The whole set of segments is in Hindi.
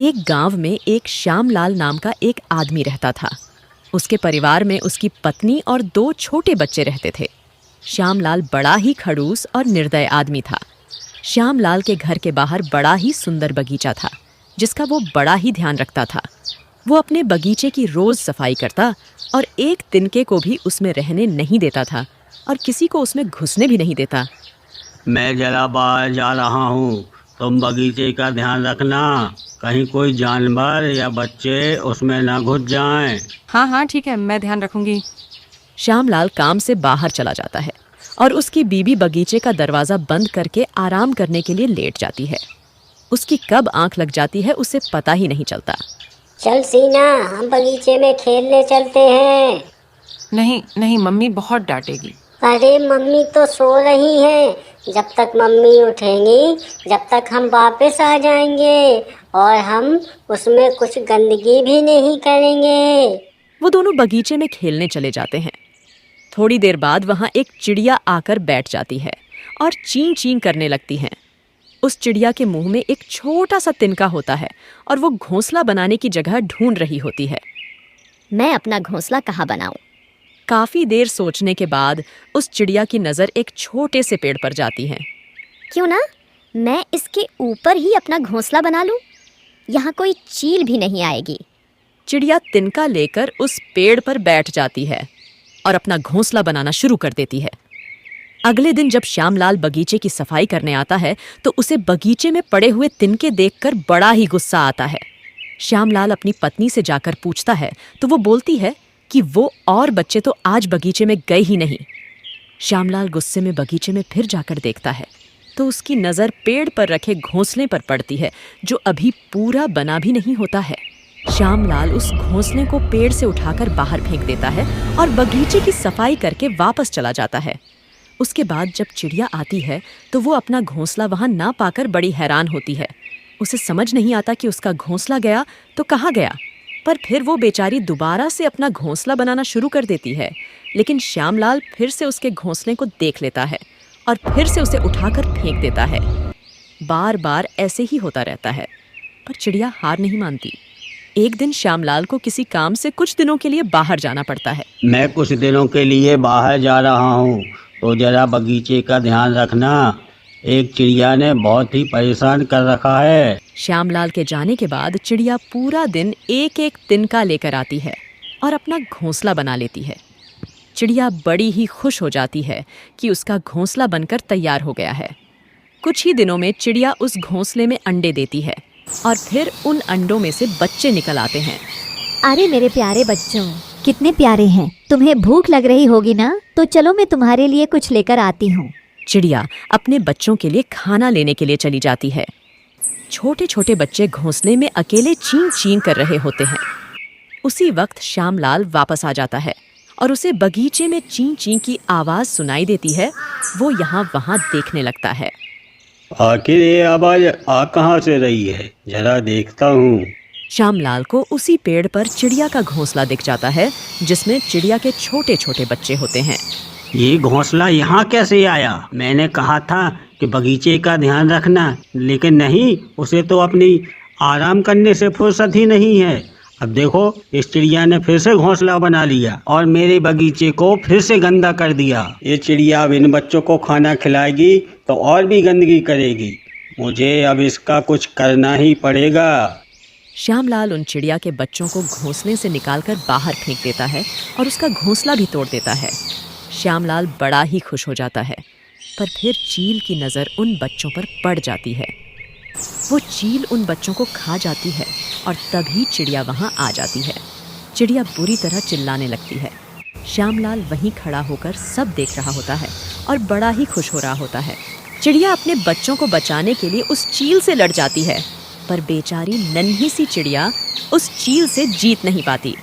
एक गांव में एक श्यामलाल नाम का एक आदमी रहता था। उसके परिवार में उसकी पत्नी और 2 छोटे बच्चे रहते थे। श्यामलाल बड़ा ही खड़ूस और निर्दय आदमी था। श्यामलाल के घर के बाहर बड़ा ही सुंदर बगीचा था, जिसका वो बड़ा ही ध्यान रखता था। वो अपने बगीचे की रोज सफाई करता और एक तिनके को भी उसमें रहने नहीं देता था और किसी को उसमें घुसने भी नहीं देता। मैं जरा बाहर जा रहा हूँ, तुम बगीचे का ध्यान रखना, कहीं कोई जानवर या बच्चे उसमें ना घुस जाएं। हाँ हाँ ठीक है, मैं ध्यान रखूंगी। श्यामलाल काम से बाहर चला जाता है और उसकी बीबी बगीचे का दरवाजा बंद करके आराम करने के लिए लेट जाती है। उसकी कब आंख लग जाती है उसे पता ही नहीं चलता। चल सीना, हम बगीचे में खेलने चलते हैं। नहीं नहीं, मम्मी बहुत डांटेगी। अरे मम्मी तो सो रही हैं, जब तक मम्मी उठेंगी जब तक हम वापस आ जाएंगे और हम उसमें कुछ गंदगी भी नहीं करेंगे। वो दोनों बगीचे में खेलने चले जाते हैं। थोड़ी देर बाद वहां एक चिड़िया आकर बैठ जाती है और चीं चीं करने लगती है। उस चिड़िया के मुंह में एक छोटा सा तिनका होता है और वो घोंसला बनाने की जगह ढूंढ रही होती है। मैं अपना घोंसला कहाँ बनाऊं? काफी देर सोचने के बाद उस चिड़िया की नजर एक छोटे से पेड़ पर जाती है। क्यों ना मैं इसके ऊपर ही अपना घोंसला बना लूं? यहाँ कोई चील भी नहीं आएगी। चिड़िया तिनका लेकर उस पेड़ पर बैठ जाती है और अपना घोंसला बनाना शुरू कर देती है। अगले दिन जब श्यामलाल बगीचे की सफाई करने आता है तो उसे बगीचे में पड़े हुए तिनके देखकर बड़ा ही गुस्सा आता है। श्यामलाल अपनी पत्नी से जाकर पूछता है तो वो बोलती है कि वो और बच्चे तो आज बगीचे में गए ही नहीं। श्यामलाल गुस्से में बगीचे में फिर जाकर देखता है तो उसकी नज़र पेड़ पर रखे घोंसले पर पड़ती है, जो अभी पूरा बना भी नहीं होता है। श्यामलाल उस घोंसले को पेड़ से उठाकर बाहर फेंक देता है और बगीचे की सफाई करके वापस चला जाता है। उसके बाद जब चिड़िया आती है तो वो अपना घोंसला वहां ना पाकर बड़ी हैरान होती है। उसे समझ नहीं आता कि उसका घोंसला गया तो कहाँ गया। पर फिर वो बेचारी दोबारा से अपना घोंसला बनाना शुरू कर देती है, लेकिन श्यामलाल फिर से उसके घोंसले को देख लेता है और फिर से उसे उठाकर फेंक देता है। बार बार ऐसे ही होता रहता है, पर चिड़िया हार नहीं मानती। एक दिन श्यामलाल को किसी काम से कुछ दिनों के लिए बाहर जाना पड़ता है। मैं कुछ दिनों के लिए बाहर जा रहा हूँ, तो जरा बगीचे का ध्यान रखना, एक चिड़िया ने बहुत ही परेशान कर रखा है। श्यामलाल के जाने के बाद चिड़िया पूरा दिन एक एक तिनका लेकर आती है और अपना घोंसला बना लेती है। चिड़िया बड़ी ही खुश हो जाती है कि उसका घोंसला बनकर तैयार हो गया है। कुछ ही दिनों में चिड़िया उस घोंसले में अंडे देती है और फिर उन अंडों में से बच्चे निकल आते हैं। अरे मेरे प्यारे बच्चों, कितने प्यारे हैं। तुम्हें भूख लग रही होगी ना, तो चलो मैं तुम्हारे लिए कुछ लेकर आती हूँ। चिड़िया अपने बच्चों के लिए खाना लेने के लिए चली जाती है। छोटे छोटे बच्चे घोंसले में अकेले चीं चीं कर रहे होते हैं। उसी वक्त श्यामलाल वापस आ जाता है और उसे बगीचे में चीं चीं की आवाज सुनाई देती है। वो यहाँ वहाँ देखने लगता है। आखिर ये आवाज आ कहाँ से रही है, जरा देखता हूँ। श्यामलाल को उसी पेड़ पर चिड़िया का घोंसला दिख जाता है, जिसमें चिड़िया के छोटे छोटे बच्चे होते हैं। ये घोंसला यहाँ कैसे आया? मैंने कहा था कि बगीचे का ध्यान रखना, लेकिन नहीं, उसे तो अपनी आराम करने से फुर्सत ही नहीं है। अब देखो, इस चिड़िया ने फिर से घोंसला बना लिया और मेरे बगीचे को फिर से गंदा कर दिया। ये चिड़िया अब इन बच्चों को खाना खिलाएगी तो और भी गंदगी करेगी। मुझे अब इसका कुछ करना ही पड़ेगा। श्यामलाल उन चिड़िया के बच्चों को घोंसले से निकालकर बाहर फेंक देता है और उसका घोंसला भी तोड़ देता है। श्यामलाल बड़ा ही खुश हो जाता है, पर फिर चील की नज़र उन बच्चों पर पड़ जाती है। वो चील उन बच्चों को खा जाती है और तभी चिड़िया वहाँ आ जाती है। चिड़िया बुरी तरह चिल्लाने लगती है। श्यामलाल वहीं खड़ा होकर सब देख रहा होता है और बड़ा ही खुश हो रहा होता है। चिड़िया अपने बच्चों को बचाने के लिए उस चील से लड़ जाती है, पर बेचारी नन्ही सी चिड़िया उस चील से जीत नहीं पाती।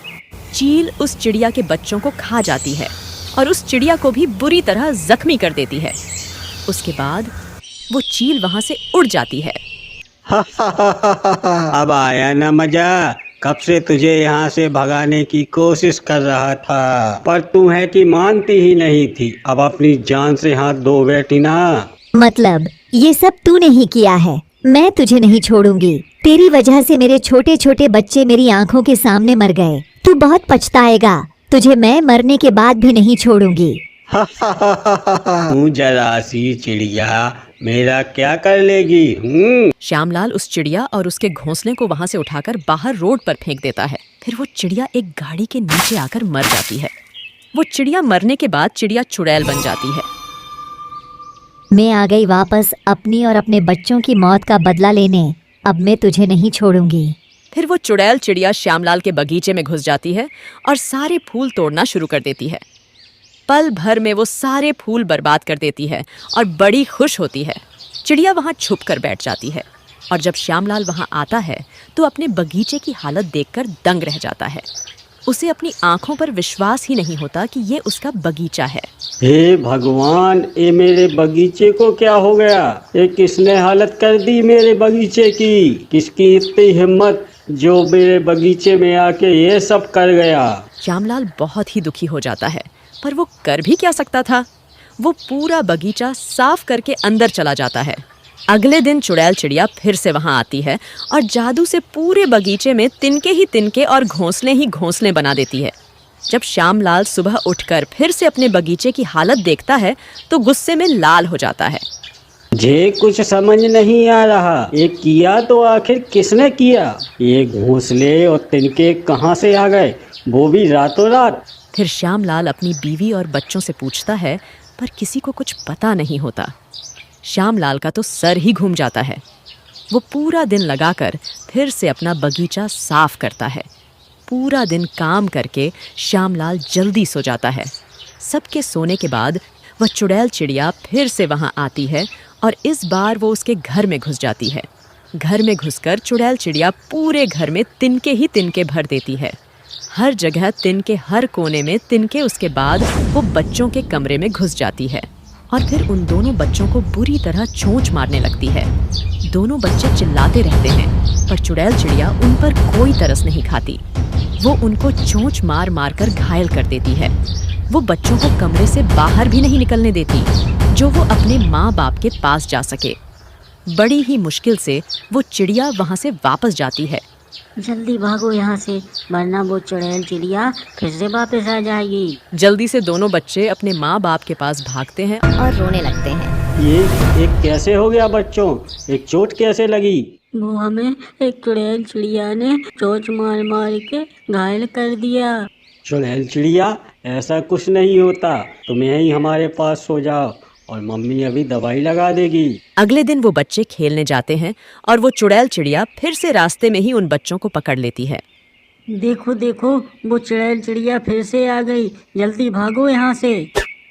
चील उस चिड़िया के बच्चों को खा जाती है और उस चिड़िया को भी बुरी तरह जख्मी कर देती है। उसके बाद वो चील वहाँ से उड़ जाती है। अब आया ना मजा। कब से तुझे यहाँ से भगाने की कोशिश कर रहा था, पर तू है कि मानती ही नहीं थी। अब अपनी जान से हाथ धो बैठी ना। मतलब ये सब तूने ही किया है? मैं तुझे नहीं छोड़ूंगी। तेरी वजह से मेरे छोटे छोटे बच्चे मेरी आंखों के सामने मर गए। तू बहुत पछताएगा। तुझे मैं मरने के बाद भी नहीं छोड़ूंगी। तू जरा सी चिड़िया मेरा क्या कर लेगी? श्यामलाल उस चिड़िया और उसके घोंसले को वहां से उठाकर बाहर रोड पर फेंक देता है। फिर वो चिड़िया एक गाड़ी के नीचे आकर मर जाती है। वो चिड़िया मरने के बाद चिड़िया चुड़ैल बन जाती है। मैं आ गई वापस अपनी और अपने बच्चों की मौत का बदला लेने। अब मैं तुझे नहीं छोड़ूंगी। फिर वो चुड़ैल चिड़िया श्यामलाल के बगीचे में घुस जाती है और सारे फूल तोड़ना शुरू कर देती है। पल भर में वो सारे फूल बर्बाद कर देती है और बड़ी खुश होती है। चिड़िया वहाँ छुप कर बैठ जाती है और जब श्यामलाल वहाँ आता है तो अपने बगीचे की हालत देखकर दंग रह जाता है। उसे अपनी आंखों पर विश्वास ही नहीं होता कि ये उसका बगीचा है। हे भगवान, ये मेरे बगीचे को क्या हो गया? ये किसने हालत कर दी मेरे बगीचे की? किसकी इतनी हिम्मत जो मेरे बगीचे में आके ये सब कर गया? श्यामलाल बहुत ही दुखी हो जाता है, पर वो कर भी क्या सकता था। वो पूरा बगीचा साफ करके अंदर चला जाता है। अगले दिन चुड़ैल चिड़िया फिर से वहां आती है और जादू से पूरे बगीचे में तिनके ही तिनके और घोंसले ही घोंसले बना देती है। जब श्यामलाल सुबह उठकर फिर से अपने बगीचे की हालत देखता है तो गुस्से में लाल हो जाता है। मुझे कुछ समझ नहीं आ रहा, ये किया तो आखिर किसने किया? ये घोंसले और तिनके कहाँ से आ गए, वो भी रातों रात? फिर श्यामलाल अपनी बीवी और बच्चों से पूछता है, पर किसी को कुछ पता नहीं होता। श्यामलाल का तो सर ही घूम जाता है। वो पूरा दिन लगाकर फिर से अपना बगीचा साफ करता है। पूरा दिन काम करके श्यामलाल जल्दी सो जाता है। सबके सोने के बाद वह चुड़ैल चिड़िया फिर से वहां आती है और इस बार वो उसके घर में घुस जाती है। घर में घुसकर चुड़ैल चिड़िया पूरे घर में तिनके ही तिनके भर देती है। हर जगह तिनके, हर कोने में तिनके। उसके बाद वो बच्चों के कमरे में घुस जाती है और फिर उन दोनों बच्चों को बुरी तरह चोंच मारने लगती है। दोनों बच्चे चिल्लाते रहते हैं, पर चुड़ैल चिड़िया उन पर कोई तरस नहीं खाती। वो उनको चोंच मार मार कर घायल कर देती है। वो बच्चों को कमरे से बाहर भी नहीं निकलने देती, जो वो अपने माँ बाप के पास जा सके। बड़ी ही मुश्किल से वो चिड़िया वहाँ से वापस जाती है। जल्दी भागो यहाँ से, वरना वो चुड़ैल चिड़िया फिर से वापस आ जाएगी। जल्दी से दोनों बच्चे अपने माँ बाप के पास भागते हैं और रोने लगते हैं। ये कैसे हो गया बच्चों? एक चोट कैसे लगी? वो हमें एक चुड़ैल चिड़िया ने चोंच मार मार के घायल कर दिया। चुड़ैल चिड़िया, ऐसा कुछ नहीं होता। तुम यहीं हमारे पास सो जाओ और मम्मी अभी दवाई लगा देगी। अगले दिन वो बच्चे खेलने जाते हैं और वो चुड़ैल चिड़िया फिर से रास्ते में ही उन बच्चों को पकड़ लेती है। देखो देखो, वो चुड़ैल चिड़िया फिर से आ गई। जल्दी भागो यहाँ से।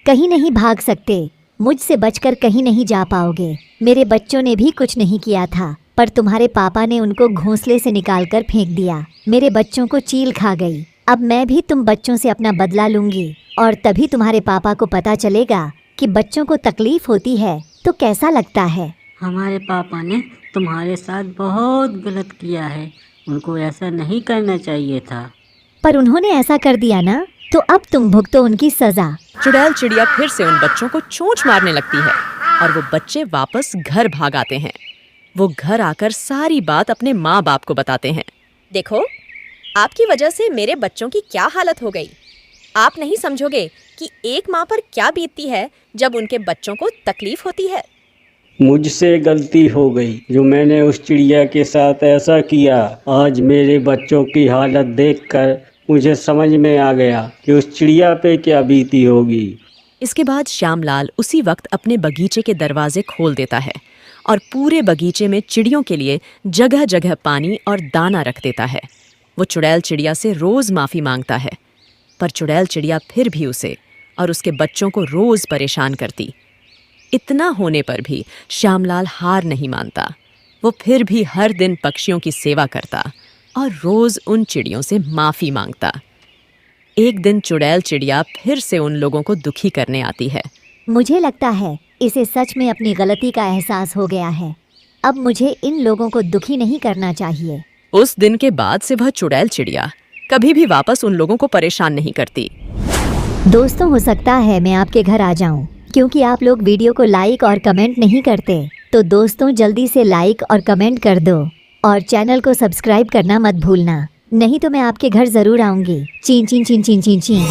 कहीं नहीं भाग सकते। मुझसे बचकर कहीं नहीं जा पाओगे। मेरे बच्चों ने भी कुछ नहीं किया था, पर तुम्हारे पापा ने उनको घोंसले से निकालकर फेंक दिया। मेरे बच्चों को चील खा गई। अब मैं भी तुम बच्चों से अपना बदला लूंगी और तभी तुम्हारे पापा को पता चलेगा कि बच्चों को तकलीफ होती है तो कैसा लगता है। हमारे पापा ने तुम्हारे साथ बहुत गलत किया है। उनको ऐसा नहीं करना चाहिए था। पर उन्होंने ऐसा कर दिया ना, तो अब तुम भुगतो उनकी सजा। चुड़ैल चिड़िया फिर से उन बच्चों को चोंच मारने लगती है और वो बच्चे वापस घर भाग आते हैं। वो घर आकर सारी बात अपने माँ बाप को बताते हैं। देखो, आपकी वजह से मेरे बच्चों की क्या हालत हो गई। आप नहीं समझोगे कि एक माँ पर क्या बीतती है जब उनके बच्चों को तकलीफ होती है। मुझसे गलती हो गई जो मैंने उस चिड़िया के साथ ऐसा किया। आज मेरे बच्चों की हालत देखकर मुझे समझ में आ गया कि उस चिड़िया पे क्या बीती होगी। इसके बाद श्यामलाल उसी वक्त अपने बगीचे के दरवाजे खोल देता है और पूरे बगीचे में चिड़ियों के लिए जगह जगह पानी और दाना रख देता है। वो चुड़ैल चिड़िया से रोज़ माफ़ी मांगता है, पर चुड़ैल चिड़िया फिर भी उसे और उसके बच्चों को रोज़ परेशान करती। इतना होने पर भी श्यामलाल हार नहीं मानता। वो फिर भी हर दिन पक्षियों की सेवा करता और रोज़ उन चिड़ियों से माफ़ी मांगता। एक दिन चुड़ैल चिड़िया फिर से उन लोगों को दुखी करने आती है। मुझे लगता है इसे सच में अपनी गलती का एहसास हो गया है। अब मुझे इन लोगों को दुखी नहीं करना चाहिए। उस दिन के बाद से वह चुड़ैल चिड़िया कभी भी वापस उन लोगों को परेशान नहीं करती। दोस्तों, हो सकता है मैं आपके घर आ जाऊं, क्योंकि आप लोग वीडियो को लाइक और कमेंट नहीं करते। तो दोस्तों जल्दी से लाइक और कमेंट कर दो और चैनल को सब्सक्राइब करना मत भूलना, नहीं तो मैं आपके घर जरूर आऊंगी। चीन चीन चीन चीन चीन चीन।